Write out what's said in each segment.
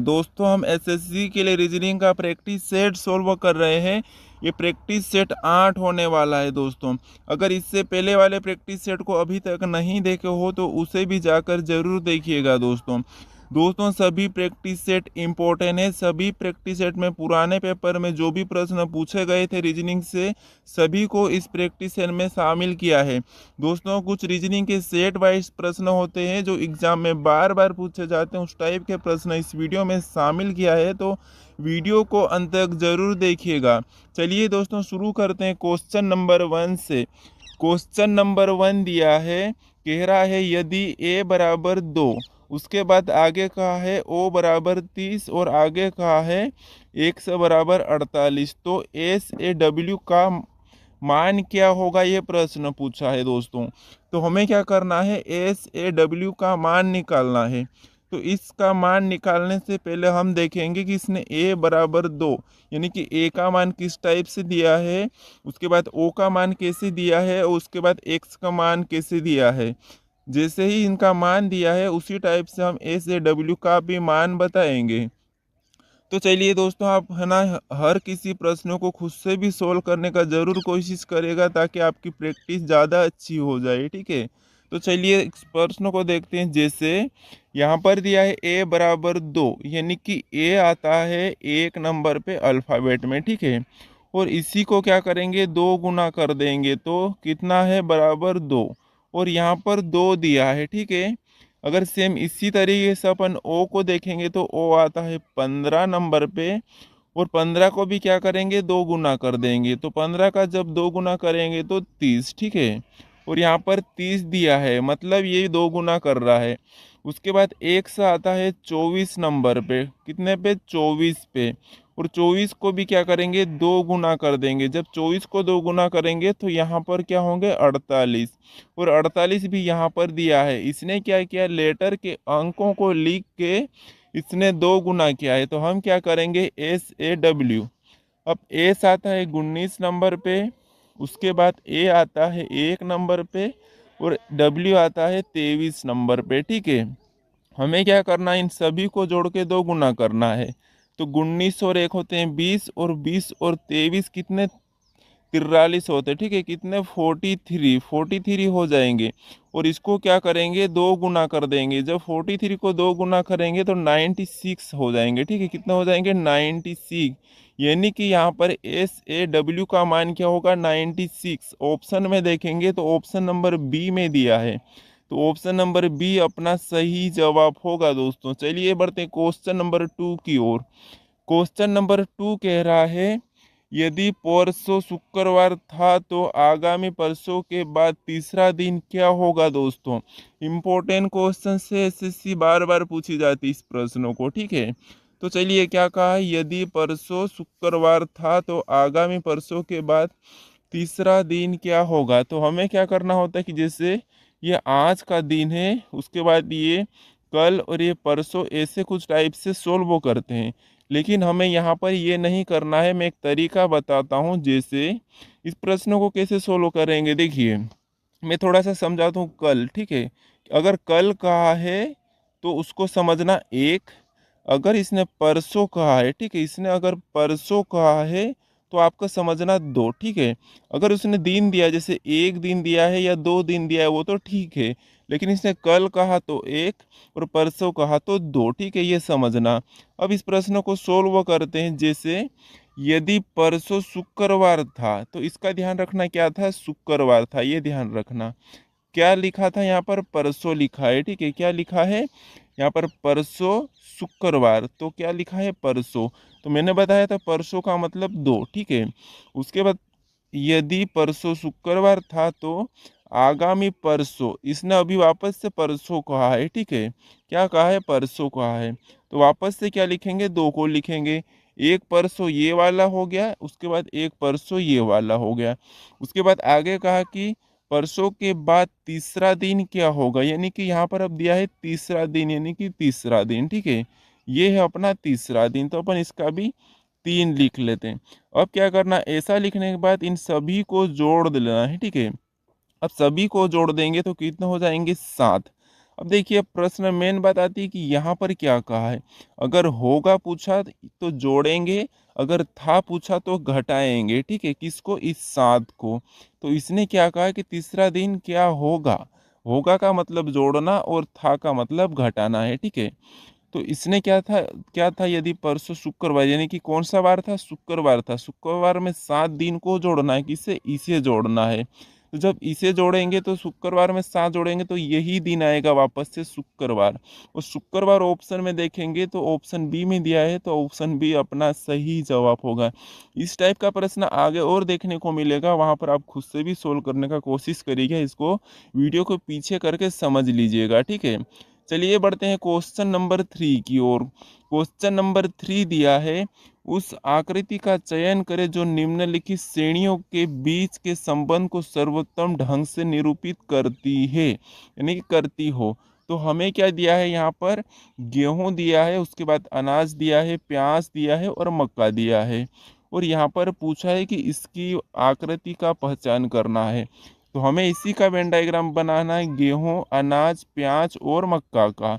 दोस्तों हम एसएससी के लिए रीजनिंग का प्रैक्टिस सेट सोल्व कर रहे हैं। ये प्रैक्टिस सेट 8 होने वाला है दोस्तों। अगर इससे पहले वाले प्रैक्टिस सेट को अभी तक नहीं देखे हो तो उसे भी जाकर जरूर देखिएगा दोस्तों। दोस्तों सभी प्रैक्टिस सेट इम्पोर्टेंट है। सभी प्रैक्टिस सेट में पुराने पेपर में जो भी प्रश्न पूछे गए थे रीजनिंग से, सभी को इस प्रैक्टिस सेट में शामिल किया है दोस्तों। कुछ रीजनिंग के सेट वाइज प्रश्न होते हैं जो एग्जाम में बार बार पूछे जाते हैं, उस टाइप के प्रश्न इस वीडियो में शामिल किया है, तो वीडियो को अंत तक जरूर देखिएगा। चलिए दोस्तों शुरू करते हैं क्वेश्चन नंबर 1 से। क्वेश्चन नंबर 1 दिया है, कह रहा है यदि a बराबर 2, उसके बाद आगे कहा है o बराबर 30 और आगे कहा है x बराबर 48, तो एस ए डब्ल्यू का मान क्या होगा, ये प्रश्न पूछा है दोस्तों। तो हमें क्या करना है, एस ए डब्ल्यू का मान निकालना है। तो इसका मान निकालने से पहले हम देखेंगे कि इसने a बराबर 2 यानी कि a का मान किस टाइप से दिया है, उसके बाद o का मान कैसे दिया है और उसके बाद x का मान कैसे दिया है। जैसे ही इनका मान दिया है उसी टाइप से हम एस ए डब्ल्यू का भी मान बताएंगे। तो चलिए दोस्तों आप है ना हर किसी प्रश्नों को खुद से भी सोल्व करने का ज़रूर कोशिश करेगा ताकि आपकी प्रैक्टिस ज़्यादा अच्छी हो जाए, ठीक है। तो चलिए इस प्रश्नों को देखते हैं। जैसे यहाँ पर दिया है a बराबर 2 यानी कि a आता है 1 नंबर पे अल्फ़ाबेट में, ठीक है। और इसी को क्या करेंगे, 2 गुना कर देंगे तो कितना है, बराबर 2। और यहाँ पर 2 दिया है, ठीक है। अगर सेम इसी तरीके से अपन ओ को देखेंगे तो ओ आता है 15 नंबर पे, और 15 को भी क्या करेंगे, 2 गुना कर देंगे, तो 15 का जब 2 गुना करेंगे तो 30, ठीक है। और यहाँ पर 30 दिया है, मतलब ये 2 गुना कर रहा है। उसके बाद एक सा आता है 24 नंबर पे, कितने पे, 24 पे। और 24 को भी क्या करेंगे, 2 गुना कर देंगे, जब 24 को 2 गुना करेंगे तो यहाँ पर क्या होंगे, 48। और 48 भी यहाँ पर दिया है। इसने क्या किया, लेटर के अंकों को लिख के इसने 2 गुना किया है। तो हम क्या करेंगे, एस ए डब्ल्यू। अब एस आता है 19 नंबर पे, उसके बाद ए आता है 1 नंबर पे, और डब्ल्यू आता है 23 नंबर पे, ठीक है। हमें क्या करना है, इन सभी को जोड़ के 2 गुना करना है। तो 19 और 1 होते हैं 20, और 20 और 23 कितने, 43 होते, ठीक है। कितने, 43 हो जाएंगे। और इसको क्या करेंगे, 2 गुना कर देंगे, जब 43 को 2 गुना करेंगे तो 96 हो जाएंगे, ठीक है। कितने हो जाएंगे, 96। यानी कि यहाँ पर एस ए डब्ल्यू का मान क्या होगा, 96। ऑप्शन में देखेंगे तो ऑप्शन नंबर बी में दिया है, तो ऑप्शन नंबर बी अपना सही जवाब होगा दोस्तों। चलिए बढ़ते हैं क्वेश्चन नंबर 2 की ओर। क्वेश्चन नंबर 2 कह रहा है, यदि परसों शुक्रवार था तो आगामी परसों के बाद तीसरा दिन क्या होगा दोस्तों। इंपॉर्टेंट क्वेश्चन से एसएससी बार बार पूछी जाती है इस प्रश्नों को, ठीक है। तो चलिए क्या कहा है, यदि परसों शुक्रवार था तो आगामी परसों के बाद तीसरा दिन क्या होगा। तो हमें क्या करना होता है कि जैसे ये आज का दिन है, उसके बाद ये कल और ये परसों, ऐसे कुछ टाइप से सोल्व करते हैं। लेकिन हमें यहाँ पर ये नहीं करना है। मैं एक तरीका बताता हूँ जैसे इस प्रश्न को कैसे सोल्व करेंगे। देखिए मैं थोड़ा सा समझाता हूँ कल, ठीक है। अगर कल कहा है तो उसको समझना एक, अगर इसने परसों कहा है, ठीक है, इसने अगर परसों कहा है तो आपका समझना दो, ठीक है। अगर उसने दिन दिया, जैसे एक दिन दिया है या 2 दिन दिया है, वो तो ठीक है। लेकिन इसने कल कहा तो एक और परसों कहा तो 2, ठीक है, ये समझना। अब इस प्रश्न को सोल्व करते हैं। जैसे यदि परसों शुक्रवार था तो इसका ध्यान रखना क्या था, शुक्रवार था, ये ध्यान रखना। क्या लिखा था यहाँ पर, परसों लिखा है, ठीक है। क्या लिखा है यहाँ पर, परसों शुक्रवार, तो क्या लिखा है, परसों। तो मैंने बताया था परसों का मतलब 2, ठीक है। उसके बाद यदि परसों शुक्रवार था तो आगामी परसों, इसने अभी वापस से परसों कहा है, ठीक है। क्या कहा है, परसों कहा है, तो वापस से क्या लिखेंगे, 2 को लिखेंगे। एक परसों ये वाला हो गया, उसके बाद एक परसों ये वाला हो गया। उसके बाद आगे कहा कि परसों के बाद तीसरा दिन क्या होगा, यानी कि यहाँ पर अब दिया है तीसरा दिन, यानी कि तीसरा दिन, ठीक है। ये है अपना तीसरा दिन, तो अपन इसका भी 3 लिख लेते हैं। अब क्या करना, ऐसा लिखने के बाद इन सभी को जोड़ देना है, ठीक है। अब सभी को जोड़ देंगे तो कितने हो जाएंगे, 7। अब देखिए प्रश्न मेन बात आती है कि यहाँ पर क्या कहा है। अगर होगा पूछा तो जोड़ेंगे, अगर था पूछा तो घटाएंगे, ठीक है, किसको, इस 7 को। तो इसने क्या कहा है कि तीसरा दिन क्या होगा, होगा का मतलब जोड़ना और था का मतलब घटाना है, ठीक है। तो इसने क्या था यदि परसों शुक्रवार, यानी कि कौन सा वार था, शुक्रवार था, शुक्रवार में 7 दिन को जोड़ना है, किसे, इसे जोड़ना है। तो जब इसे जोड़ेंगे तो शुक्रवार में 7 जोड़ेंगे तो यही दिन आएगा वापस से शुक्रवार। और शुक्रवार ऑप्शन में देखेंगे तो ऑप्शन बी में दिया है, तो ऑप्शन बी अपना सही जवाब होगा। इस टाइप का प्रश्न आगे और देखने को मिलेगा, वहां पर आप खुद से भी सोल्व करने का कोशिश करिएगा, इसको वीडियो को पीछे करके समझ लीजिएगा, ठीक है। चलिए बढ़ते हैं क्वेश्चन नंबर 3 की ओर। क्वेश्चन नंबर 3 दिया है, उस आकृति का चयन करें जो निम्नलिखित श्रेणियों के बीच के संबंध को सर्वोत्तम ढंग से निरूपित करती है, यानी कि करती हो। तो हमें क्या दिया है यहाँ पर, गेहूं दिया है, उसके बाद अनाज दिया है, प्याज दिया है और मक्का दिया है। और यहाँ पर पूछा है कि इसकी आकृति का पहचान करना है। तो हमें इसी का वेन डायग्राम बनाना है, गेहूं, अनाज, प्याज और मक्का का।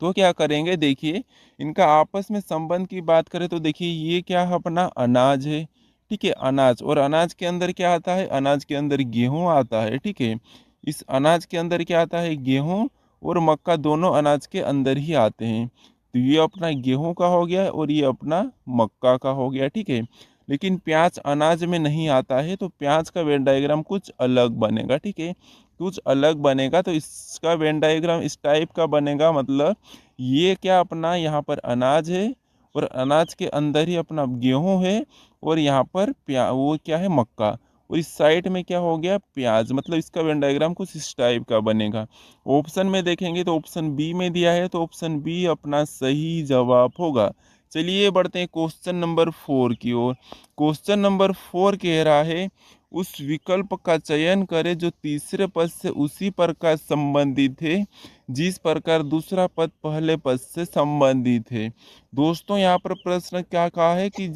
तो क्या करेंगे, देखिए इनका आपस में संबंध की बात करें तो देखिए ये क्या है, अपना अनाज है, ठीक है, अनाज। और अनाज के अंदर क्या आता है, अनाज के अंदर गेहूं आता है, ठीक है। इस अनाज के अंदर क्या आता है, गेहूं और मक्का, दोनों अनाज के अंदर ही आते हैं। तो ये अपना गेहूं का हो गया और ये अपना मक्का का हो गया, ठीक है। लेकिन प्याज अनाज में नहीं आता है, तो प्याज का वेन डायग्राम कुछ अलग बनेगा, ठीक है, कुछ अलग बनेगा। तो इसका वेन डायग्राम इस टाइप का बनेगा, मतलब ये क्या, अपना यहाँ पर अनाज है और अनाज के अंदर ही अपना गेहूं है, और यहाँ पर वो क्या है, मक्का। और इस साइड में क्या हो गया, प्याज। मतलब इसका वेन डायग्राम कुछ इस टाइप का बनेगा। ऑप्शन में देखेंगे तो ऑप्शन बी में दिया है, तो ऑप्शन बी अपना सही जवाब होगा। चलिए बढ़ते हैं क्वेश्चन नंबर 4 की ओर। क्वेश्चन नंबर 4 कह रहा है, उस विकल्प का चयन करें जो तीसरे पद से उसी प्रकार संबंधित है जिस प्रकार दूसरा पद पहले पद से संबंधित है। दोस्तों यहाँ पर प्रश्न क्या कहा है कि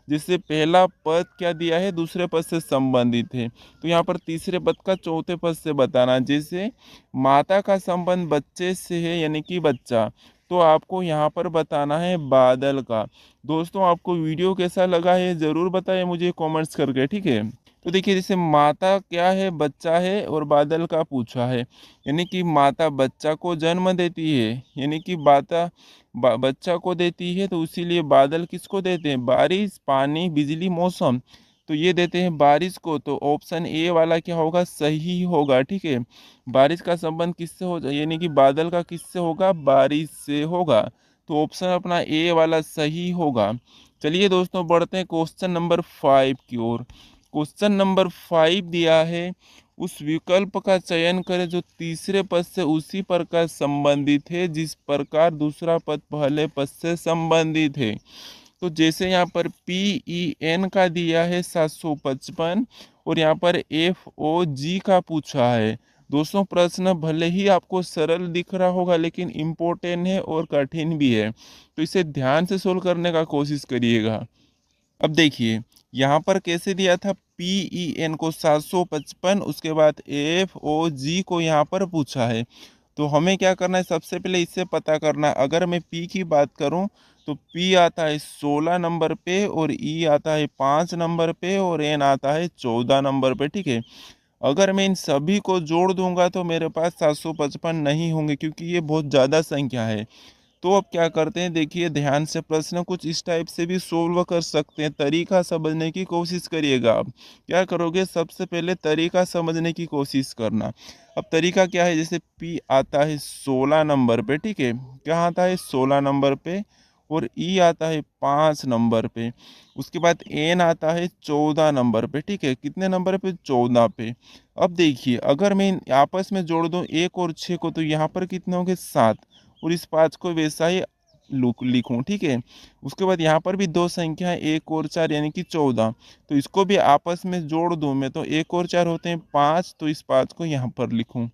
जिससे पहला पद क्या दिया है, दूसरे पद से संबंधित है। तो यहाँ पर तीसरे पद का चौथे पद से बताना। जैसे माता का संबंध बच्चे से है, यानी कि बच्चा, तो आपको यहाँ पर बताना है बादल का। दोस्तों आपको वीडियो कैसा लगा है जरूर बताएं मुझे कमेंट्स करके, ठीक है। तो देखिए जैसे माता क्या है, बच्चा है, और बादल का पूछा है, यानी कि माता बच्चा को जन्म देती है, यानी कि बच्चा को देती है, तो इसीलिए बादल किसको देते हैं, बारिश, पानी, बिजली, मौसम। तो ये देते हैं बारिश को। तो ऑप्शन ए वाला क्या होगा, सही होगा, ठीक है। बारिश का संबंध किससे हो, यानी कि बादल का किससे होगा, बारिश से होगा। तो ऑप्शन अपना ए वाला सही होगा। चलिए दोस्तों बढ़ते हैं क्वेश्चन नंबर 5 की ओर। क्वेश्चन नंबर 5 दिया है, उस विकल्प का चयन करें जो तीसरे पद से उसी प्रकार संबंधित है जिस प्रकार दूसरा पद पहले पद से संबंधित है। तो जैसे यहाँ पर PEN का दिया है 755, और यहाँ पर FOG का पूछा है। दोस्तों प्रश्न भले ही आपको सरल दिख रहा होगा लेकिन इम्पोर्टेंट है और कठिन भी है, तो इसे ध्यान से सोल्व करने का कोशिश करिएगा। अब देखिए यहाँ पर कैसे दिया था, PEN को 755, उसके बाद FOG को यहाँ पर पूछा है। तो हमें क्या करना है, सबसे पहले इससे पता करना है। अगर मैं P की बात करूं तो P आता है 16 नंबर पे, और E आता है 5 नंबर पे, और N आता है 14 नंबर पे, ठीक है। अगर मैं इन सभी को जोड़ दूंगा तो मेरे पास 755 नहीं होंगे, क्योंकि ये बहुत ज़्यादा संख्या है। तो अब क्या करते हैं, देखिए ध्यान से, प्रश्न कुछ इस टाइप से भी सोल्व कर सकते हैं। तरीका समझने की कोशिश करिएगा। आप क्या करोगे, सबसे पहले तरीका समझने की कोशिश करना। अब तरीका क्या है, जैसे P आता है 16 नंबर पे, ठीक है, क्या आता है 16 नंबर पे, और E आता है 5 नंबर पे, उसके बाद N आता है 14 नंबर पे, ठीक है, कितने नंबर पे, 14 पे। अब देखिए अगर मैं आपस में जोड़ दूं 1 और 6 को, तो यहाँ पर कितने होंगे, 7, और इस 5 को वैसा ही लिखूं, ठीक है। उसके बाद यहाँ पर भी दो संख्या है, 1 और 4, यानी कि 14। तो इसको भी आपस में जोड़ दूं मैं, तो 1 और 4 होते हैं 5, तो इस 5 को यहाँ पर लिखूं।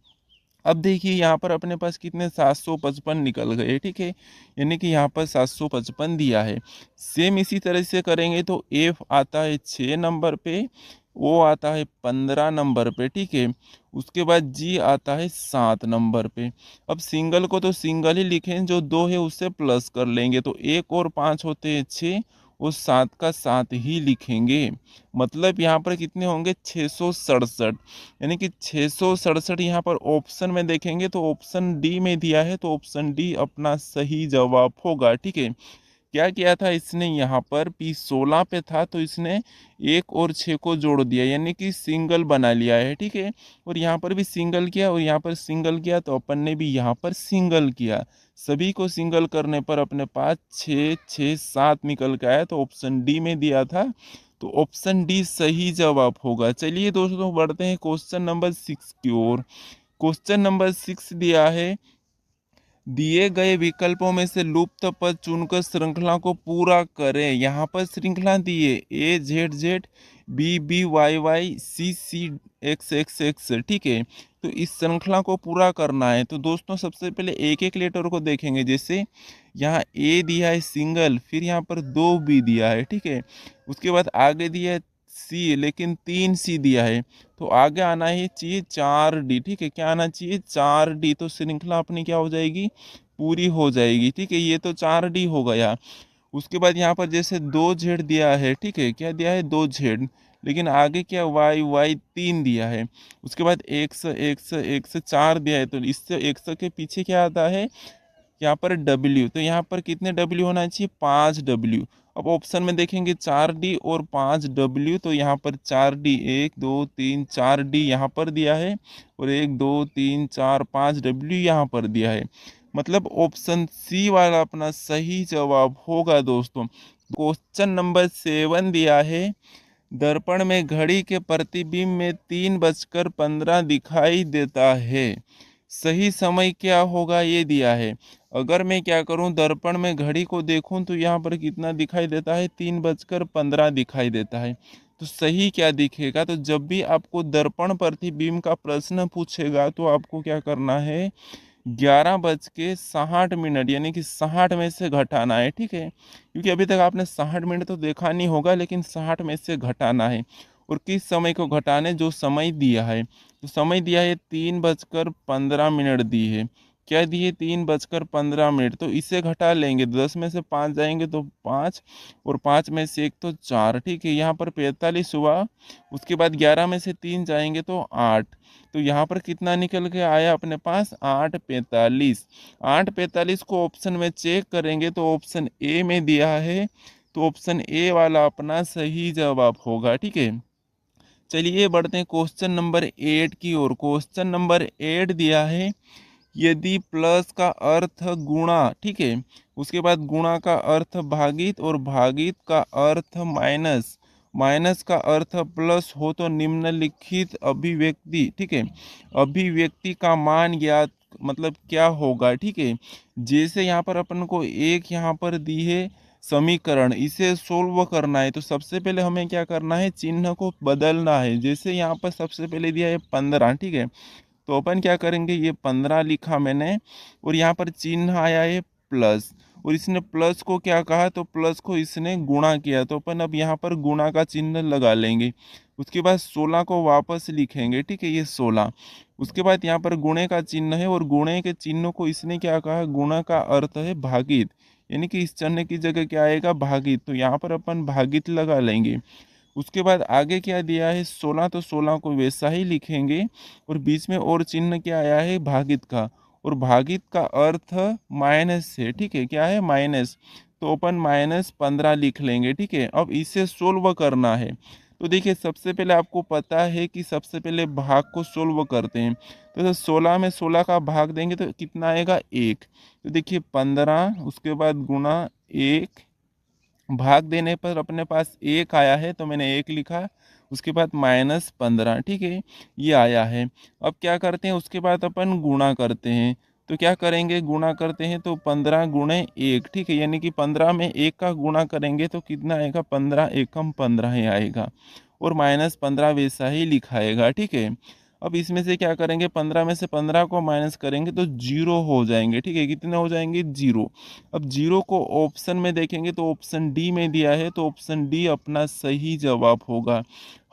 अब देखिए यहाँ पर अपने पास कितने, 755 निकल गए, ठीक है, यानी कि यहाँ पर 755 दिया है। सेम इसी तरह से करेंगे तो F आता है 6 नंबर पे, ओ आता है 15 नंबर पे, ठीक है। उसके बाद जी आता है 7 नंबर पे। अब सिंगल को तो सिंगल ही लिखें, जो 2 है उससे प्लस कर लेंगे, तो 1 और 5 होते हैं 6, उस 7 का 7 ही लिखेंगे। मतलब यहाँ पर कितने होंगे, 667। यानी कि 667 यहाँ पर ऑप्शन में देखेंगे तो ऑप्शन डी में दिया है, तो ऑप्शन डी अपना सही जवाब होगा, ठीक है। क्या किया था इसने, यहाँ पर पी 16 पे था तो इसने 1 और 6 को जोड़ दिया, यानी कि सिंगल बना लिया है, ठीक है। और यहाँ पर भी सिंगल किया और यहाँ पर सिंगल किया, तो अपन ने भी यहाँ पर सिंगल किया। सभी को सिंगल करने पर अपने पास 6 6 7 निकल के आया, तो ऑप्शन डी में दिया था, तो ऑप्शन डी सही जवाब होगा। चलिए दोस्तों बढ़ते हैं क्वेश्चन नंबर 6 की ओर। क्वेश्चन नंबर 6 दिया है, दिए गए विकल्पों में से लुप्त पद चुनकर श्रृंखला को पूरा करें। यहाँ पर श्रृंखला दिए A Z Z, B B Y Y, C C X X X, ठीक है। तो इस श्रृंखला को पूरा करना है, तो दोस्तों सबसे पहले एक एक लेटर को देखेंगे। जैसे यहाँ ए दिया है सिंगल, फिर यहाँ पर 2 बी दिया है, ठीक है। उसके बाद आगे दिया है सी, लेकिन 3 सी दिया है, तो आगे आना ही चाहिए 4 डी, ठीक है। क्या आना चाहिए, 4 डी, तो श्रृंखला अपनी क्या हो जाएगी, पूरी हो जाएगी, ठीक है। ये तो 4 डी हो गया। उसके बाद यहाँ पर जैसे 2 जेड दिया है, ठीक है, क्या दिया है 2 जेड, लेकिन आगे क्या वाई वाई 3 दिया है। उसके बाद एक्स एक्स एक्स 4 दिया है, तो इससे एक्स के पीछे क्या आता है, यहाँ पर डब्ल्यू, तो यहाँ पर कितने डब्ल्यू होना चाहिए, 5 डब्ल्यू। अब ऑप्शन में देखेंगे 4 डी और 5 डब्ल्यू, तो यहाँ पर 4 डी 1 2 3 4 डी यहाँ पर दिया है, और 1 2 3 4 5 डब्ल्यू यहाँ पर दिया है। मतलब ऑप्शन सी वाला अपना सही जवाब होगा दोस्तों। क्वेश्चन नंबर 7 दिया है, दर्पण में घड़ी के प्रतिबिंब में 3:15 दिखाई देता है, सही समय क्या होगा, ये दिया है। अगर मैं क्या करूं, दर्पण में घड़ी को देखूं तो यहाँ पर कितना दिखाई देता है, 3:15 दिखाई देता है। तो सही क्या दिखेगा, तो जब भी आपको दर्पण प्रतिबिंब का प्रश्न पूछेगा तो आपको क्या करना है, 11:60 यानी कि 60 में से घटाना है, ठीक है। क्योंकि अभी तक आपने 60 मिनट तो देखा नहीं होगा, लेकिन 60 में से घटाना है। और किस समय को घटाने, जो समय दिया है, तो समय दिया है 3:15 दी है। क्या दी है, 3:15, तो इसे घटा लेंगे, 10 में से 5 जाएंगे तो 5, और 5 में से 1 तो 4, ठीक है। यहाँ पर 45 हुआ। उसके बाद 11 में से 3 जाएंगे तो 8, तो यहाँ पर कितना निकल के आया अपने पास, 8:45। 8:45 को ऑप्शन में चेक करेंगे तो ऑप्शन ए में दिया है, तो ऑप्शन ए वाला अपना सही जवाब होगा, ठीक है। चलिए बढ़ते हैं क्वेश्चन नंबर 8 की ओर। क्वेश्चन नंबर 8 दिया है, यदि प्लस का अर्थ गुणा, ठीक है, उसके बाद गुणा का अर्थ भागित और भागित का अर्थ माइनस, माइनस का अर्थ प्लस हो तो निम्नलिखित अभिव्यक्ति, ठीक है, अभिव्यक्ति का मान ज्ञात, मतलब क्या होगा, ठीक है। जैसे यहाँ पर अपन को एक यहाँ पर दी है समीकरण, इसे सोल्व करना है, तो सबसे पहले हमें क्या करना है, चिन्ह को बदलना है। जैसे यहाँ पर सबसे पहले दिया है 15, ठीक है, तो अपन क्या करेंगे, ये 15 लिखा मैंने, और यहाँ पर चिन्ह आया है प्लस, और इसने प्लस को क्या कहा, तो प्लस को इसने गुणा किया, तो अपन अब यहाँ पर गुणा का चिन्ह लगा लेंगे। उसके बाद 16 को वापस लिखेंगे, ठीक है, ये 16। उसके बाद यहाँ पर गुणे का चिन्ह है, और गुणे के चिन्ह को इसने क्या कहा, गुणा का अर्थ है भागित, यानी कि इस चिन्ह की जगह क्या आएगा, भागित, तो यहाँ पर अपन भागित लगा लेंगे। उसके बाद आगे क्या दिया है, 16, तो 16 को वैसा ही लिखेंगे, और बीच में और चिन्ह क्या आया है, भागित का, और भागित का अर्थ माइनस है, ठीक है, क्या है, माइनस, तो अपन -15 लिख लेंगे, ठीक है। अब इसे सोल्व करना है, तो देखिए सबसे पहले आपको पता है कि सबसे पहले भाग को सोल्व करते हैं, तो 16 में 16 का भाग देंगे तो कितना आएगा, 1, तो देखिए 15, उसके बाद गुणा 1, भाग देने पर अपने पास 1 आया है, तो मैंने 1 लिखा। उसके बाद -15, ठीक है, ये आया है। अब क्या करते हैं, उसके बाद अपन गुणा करते हैं, तो क्या करेंगे, गुणा करते हैं तो 15 गुणे 1, ठीक है, यानी कि 15 में 1 का गुणा करेंगे तो कितना आएगा, 15 एकम 15 ही आएगा, और -15 वैसा ही लिखाएगा, ठीक है। अब इसमें से क्या करेंगे, 15 में से 15 को माइनस करेंगे तो 0 हो जाएंगे। ठीक है, कितने हो जाएंगे, 0। अब 0 को ऑप्शन में देखेंगे तो ऑप्शन डी में दिया है, तो ऑप्शन डी अपना सही जवाब होगा।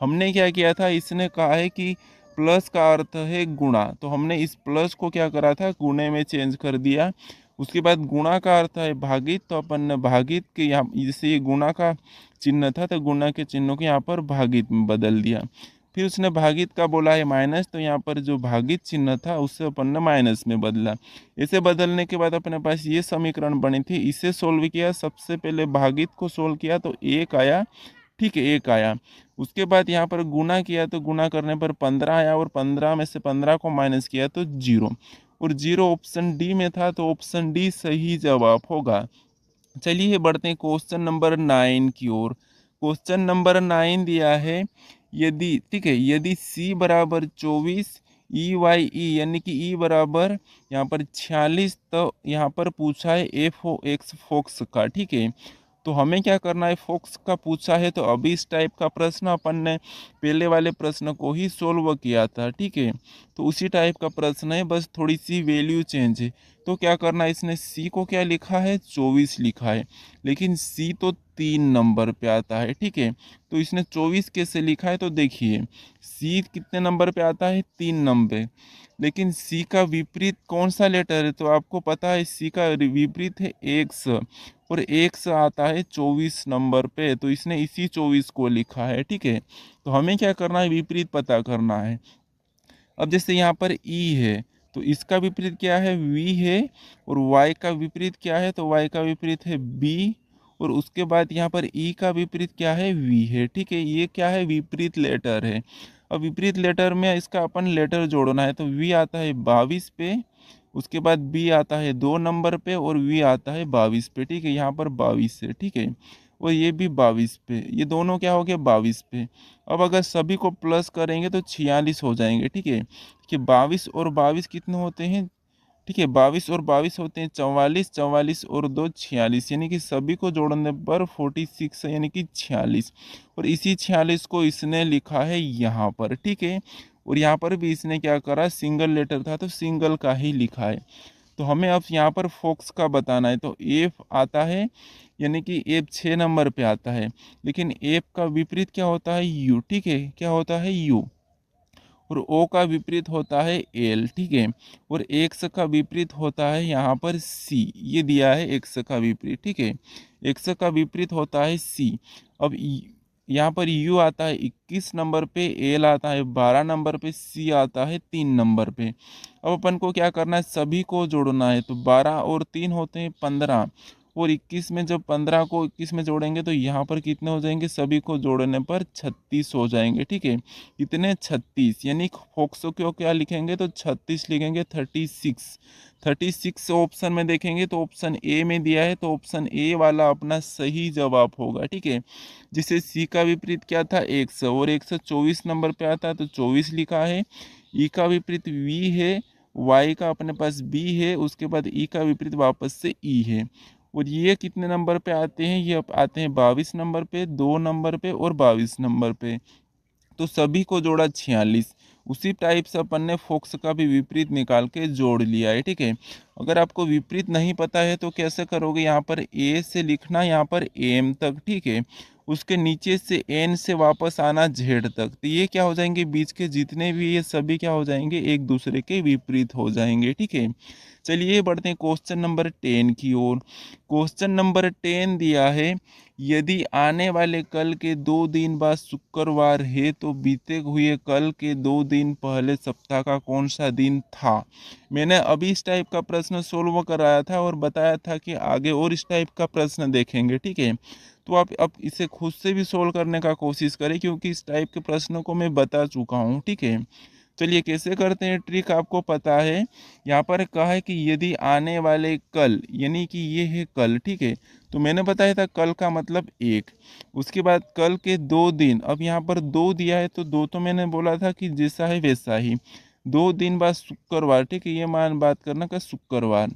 हमने क्या किया था, इसने कहा है कि प्लस का अर्थ है गुणा, तो हमने इस प्लस को क्या करा था, गुणे में चेंज कर दिया। उसके बाद गुणा का अर्थ है भागित, तो अपन ने भागित के यहाँ, जैसे ये गुणा का चिन्ह था तो गुणा के चिन्हों को यहाँ पर भागित में बदल दिया। फिर उसने भागित का बोला है माइनस, तो यहाँ पर जो भागित चिन्ह था उससे अपन ने माइनस में बदला। इसे बदलने के बाद अपने पास ये समीकरण बनी थी, इसे सोल्व किया। सबसे पहले भागित को सोल्व किया तो 1 आया। ठीक है, 1 आया। उसके बाद यहाँ पर गुना किया तो गुना करने पर 15 आया, और 15 में से 15 को माइनस किया तो 0, और 0 ऑप्शन डी में था, तो ऑप्शन डी सही जवाब होगा। चलिए बढ़ते हैं क्वेश्चन नंबर 9 की ओर। क्वेश्चन नंबर 9 दिया है, यदि, ठीक है, यदि c बराबर 24, ई वाई ई यानी कि e बराबर यहाँ पर 46, तो यहाँ पर पूछा है एफ ओ एक्स फोक्स का। ठीक है, तो हमें क्या करना है, फोक्स का पूछा है, तो अभी इस टाइप का प्रश्न अपन ने पहले वाले प्रश्न को ही सोल्व किया था। ठीक है, तो उसी टाइप का प्रश्न है, बस थोड़ी सी वैल्यू चेंज है। तो क्या करना है, इसने सी को क्या लिखा है, 24 लिखा है, लेकिन सी तो 3 नंबर पे आता है। ठीक है, तो इसने 24 कैसे लिखा है, तो देखिए सी कितने नंबर पे आता है, 3 नंबर। लेकिन सी का विपरीत कौन सा लेटर है, तो आपको पता है सी का विपरीत है एक्स, और एक्स आता है 24 नंबर पे, तो इसने इसी 24 को लिखा है। ठीक है, तो हमें क्या करना है, विपरीत पता करना है। अब जैसे यहाँ पर ई है, तो इसका विपरीत क्या है, वी है, और वाई का विपरीत क्या है, तो वाई का विपरीत है बी, और उसके बाद यहाँ पर ई का विपरीत क्या है, वी है। ठीक है, ये क्या है, विपरीत लेटर है। अब विपरीत लेटर में इसका अपन लेटर जोड़ना है, तो वी आता है 22 पे, उसके बाद बी आता है 2 नंबर पे, और वी आता है 22 पे। ठीक है, यहाँ पर 22 है। ठीक है, और ये भी 22 पे, ये दोनों क्या हो गया, 22 पे। अब अगर सभी को प्लस करेंगे तो 46 हो जाएंगे। ठीक है, कि 22 और 22 कितने होते हैं, ठीक है, 22 और 22 होते हैं 44, 44 और 2 46, यानी कि सभी को जोड़ने पर 46 है, यानी कि 46, और इसी 46 को इसने लिखा है यहाँ पर। ठीक है, और यहाँ पर भी इसने क्या करा, सिंगल लेटर था तो सिंगल का ही लिखा है। तो हमें अब यहाँ पर फोक्स का बताना है, तो एफ आता है, यानी कि एफ 6 नंबर पे आता है, लेकिन एफ का विपरीत क्या होता है, यू। ठीक है, क्या होता है, यू, और ओ का विपरीत होता है एल। ठीक है, और एक्स का विपरीत होता है यहाँ पर सी, ये दिया है एक्स का विपरीत। ठीक है, एक्स का विपरीत होता है सी। अब यहाँ पर यू आता है 21 नंबर पे, एल आता है 12 नंबर पे, सी आता है 3 नंबर पे। अब अपन को क्या करना है, सभी को जोड़ना है, तो 12 और 3 होते हैं 15, और 21 में जब 15 को 21 में जोड़ेंगे तो यहाँ पर कितने हो जाएंगे, सभी को जोड़ने पर 36 हो जाएंगे। ठीक है, कितने, 36, यानी फोक्सो को क्या लिखेंगे, तो 36 लिखेंगे, 36। 36 ऑप्शन में देखेंगे तो ऑप्शन ए में दिया है, तो ऑप्शन ए वाला अपना सही जवाब होगा। ठीक है, जिसे सी का विपरीत क्या था, 100, और 124 नंबर पे आता है तो 24 लिखा है। ई का विपरीत वी है, वाई का अपने पास बी है, उसके बाद ई का विपरीत वापस से ई है। और ये कितने नंबर पे आते हैं, ये आते हैं 22 नंबर पे, 2 नंबर पे और 22 नंबर पे, तो सभी को जोड़ा 46। उसी टाइप से अपन ने फोक्स का भी विपरीत निकाल के जोड़ लिया है। ठीक है, अगर आपको विपरीत नहीं पता है तो कैसे करोगे, यहाँ पर ए से लिखना, यहाँ पर एम तक। ठीक है, उसके नीचे से एन से वापस आना जेड तक, तो ये क्या हो जाएंगे, बीच के जितने भी ये सभी क्या हो जाएंगे, एक दूसरे के विपरीत हो जाएंगे। ठीक है, चलिए बढ़ते हैं क्वेश्चन नंबर 10 की ओर। क्वेश्चन नंबर 10 दिया है, यदि आने वाले कल के 2 दिन बाद शुक्रवार है तो बीते हुए कल के 2 दिन पहले सप्ताह का कौन सा दिन था। मैंने अभी इस टाइप का प्रश्न सोल्व कराया था और बताया था कि आगे और इस टाइप का प्रश्न देखेंगे। ठीक है, तो आप अब इसे खुद से भी सोल्व करने का कोशिश करें, क्योंकि इस टाइप के प्रश्नों को मैं बता चुका हूँ। ठीक है, चलिए कैसे करते हैं, ट्रिक आपको पता है। यहाँ पर कहा है कि यदि आने वाले कल, यानी कि ये है कल। ठीक है, तो मैंने बताया था कल का मतलब 1, उसके बाद कल के 2 दिन, अब यहाँ पर 2 दिया है तो 2 तो मैंने बोला था कि जैसा है वैसा ही, 2 दिन बाद शुक्रवार। ठीक है, ये मान बात करना का शुक्रवार,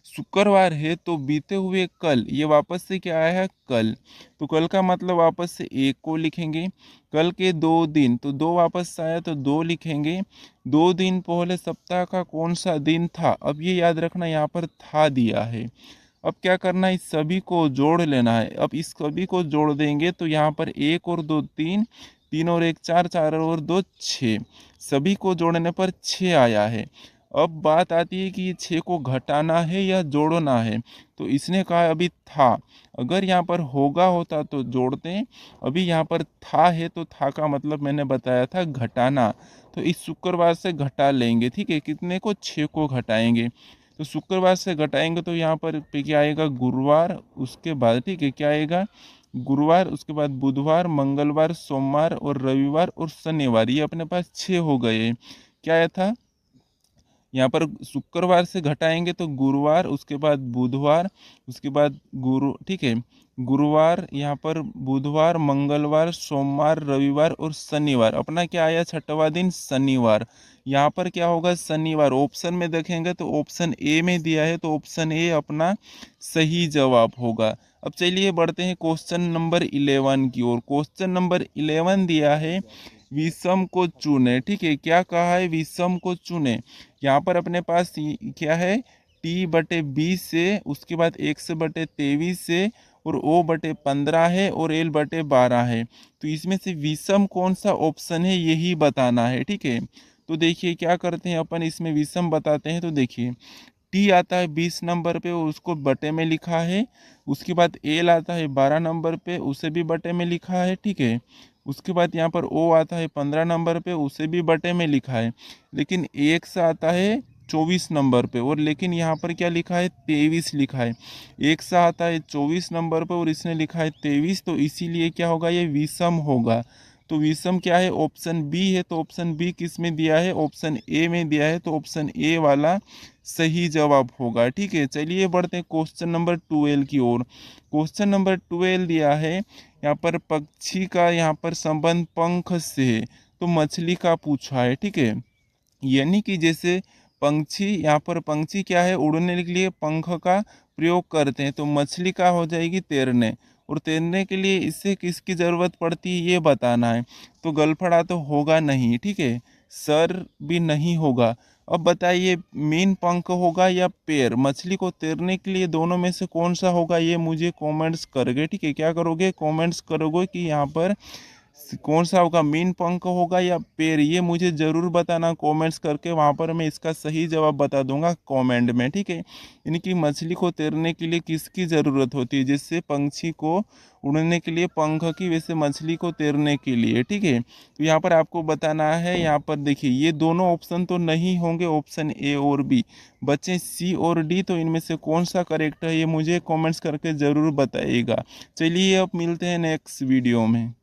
शुक्रवार है तो बीते हुए कल, ये वापस से क्या आया है कल, तो कल का मतलब वापस से एक को लिखेंगे। कल के 2 दिन, तो दो वापस से आया तो दो लिखेंगे। 2 दिन पहले सप्ताह का कौन सा दिन था, अब ये याद रखना यहाँ पर था दिया है। अब क्या करना है, इस सभी को जोड़ लेना है। अब इस सभी को जोड़ देंगे तो यहाँ पर एक और दो तीन, तीन और एक चार, चार और दो छः, सभी को जोड़ने पर 6 आया है। अब बात आती है कि ये 6 को घटाना है या जोड़ना है, तो इसने कहा अभी था, अगर यहाँ पर होगा होता तो जोड़ते, अभी यहाँ पर था है तो था का मतलब मैंने बताया था घटाना, तो इस शुक्रवार से घटा लेंगे। ठीक है, कितने को, 6 को घटाएंगे, तो शुक्रवार से घटाएंगे तो यहाँ पर पे क्या आएगा गुरुवार, उसके बाद ठीक है क्या आएगा गुरुवार, उसके बाद बुधवार, मंगलवार, सोमवार और रविवार और शनिवार, ये अपने पास 6 हो गए। क्या आया था यहाँ पर, शुक्रवार से घटाएंगे तो गुरुवार, उसके बाद बुधवार, उसके बाद गुरु, ठीक है गुरुवार, यहाँ पर बुधवार, मंगलवार, सोमवार, रविवार और शनिवार, अपना क्या आया छठवां दिन शनिवार। यहाँ पर क्या होगा शनिवार, ऑप्शन में देखेंगे तो ऑप्शन ए में दिया है, तो ऑप्शन ए अपना सही जवाब होगा। अब चलिए बढ़ते हैं क्वेश्चन नंबर 11 की ओर। क्वेश्चन नंबर 11 दिया है विषम को चुने। ठीक है, क्या कहा है, विषम को चुने। यहाँ पर अपने पास क्या है, T/20 से, उसके बाद X/23 से, और O/15 है और L/12 है, तो इसमें से विषम कौन सा ऑप्शन है यही बताना है। ठीक है, तो देखिए क्या करते हैं अपन, इसमें विषम बताते हैं। तो देखिए टी आता है 20 नंबर पे, उसको बटे में लिखा है। उसके बाद एल आता है 12 नंबर पे, उसे भी बटे में लिखा है। ठीक है, उसके बाद यहाँ पर ओ आता है 15 नंबर पे, उसे भी बटे में लिखा है। लेकिन एक्स आता है 24 नंबर पे, और लेकिन यहाँ पर क्या लिखा है 23 लिखा है। एक्स आता है 24 नंबर पे और इसने लिखा है 23, तो इसीलिए क्या होगा, ये विषम होगा। तो विषम क्या है, ऑप्शन बी है, तो ऑप्शन बी किस में दिया है, ऑप्शन ए में दिया है, तो ऑप्शन ए वाला सही जवाब होगा। ठीक है, चलिए बढ़ते हैं क्वेश्चन नंबर 12 की ओर। क्वेश्चन नंबर 12 दिया है यहाँ पर, पक्षी का यहाँ पर संबंध पंख से है, तो मछली का पूछा है। ठीक है, यानी कि जैसे पंछी, यहाँ पर पंछी क्या है, उड़ने के लिए पंख का प्रयोग करते हैं, तो मछली का हो जाएगी तैरने, और तैरने के लिए इससे किसकी ज़रूरत पड़ती है ये बताना है। तो गलफड़ा तो होगा नहीं, ठीक है, सर भी नहीं होगा। अब बताइए मेन पंख होगा या पैर, मछली को तैरने के लिए दोनों में से कौन सा होगा, ये मुझे कमेंट्स करोगे। ठीक है, क्या करोगे, कमेंट्स करोगे कि यहाँ पर कौन सा होगा, मेन पंख होगा या पैर, ये मुझे ज़रूर बताना कमेंट्स करके, वहाँ पर मैं इसका सही जवाब बता दूंगा कमेंट में। ठीक है, यानी कि मछली को तैरने के लिए किसकी ज़रूरत होती है, जिससे पंछी को उड़ने के लिए पंख की, वैसे मछली को तैरने के लिए। ठीक है, तो यहाँ पर आपको बताना है, यहाँ पर देखिए ये दोनों ऑप्शन तो नहीं होंगे, ऑप्शन ए और बी बच्चे, सी और डी, तो इनमें से कौन सा करेक्ट है ये मुझे कमेंट्स करके ज़रूर बताइएगा। चलिए अब मिलते हैं नेक्स्ट वीडियो में।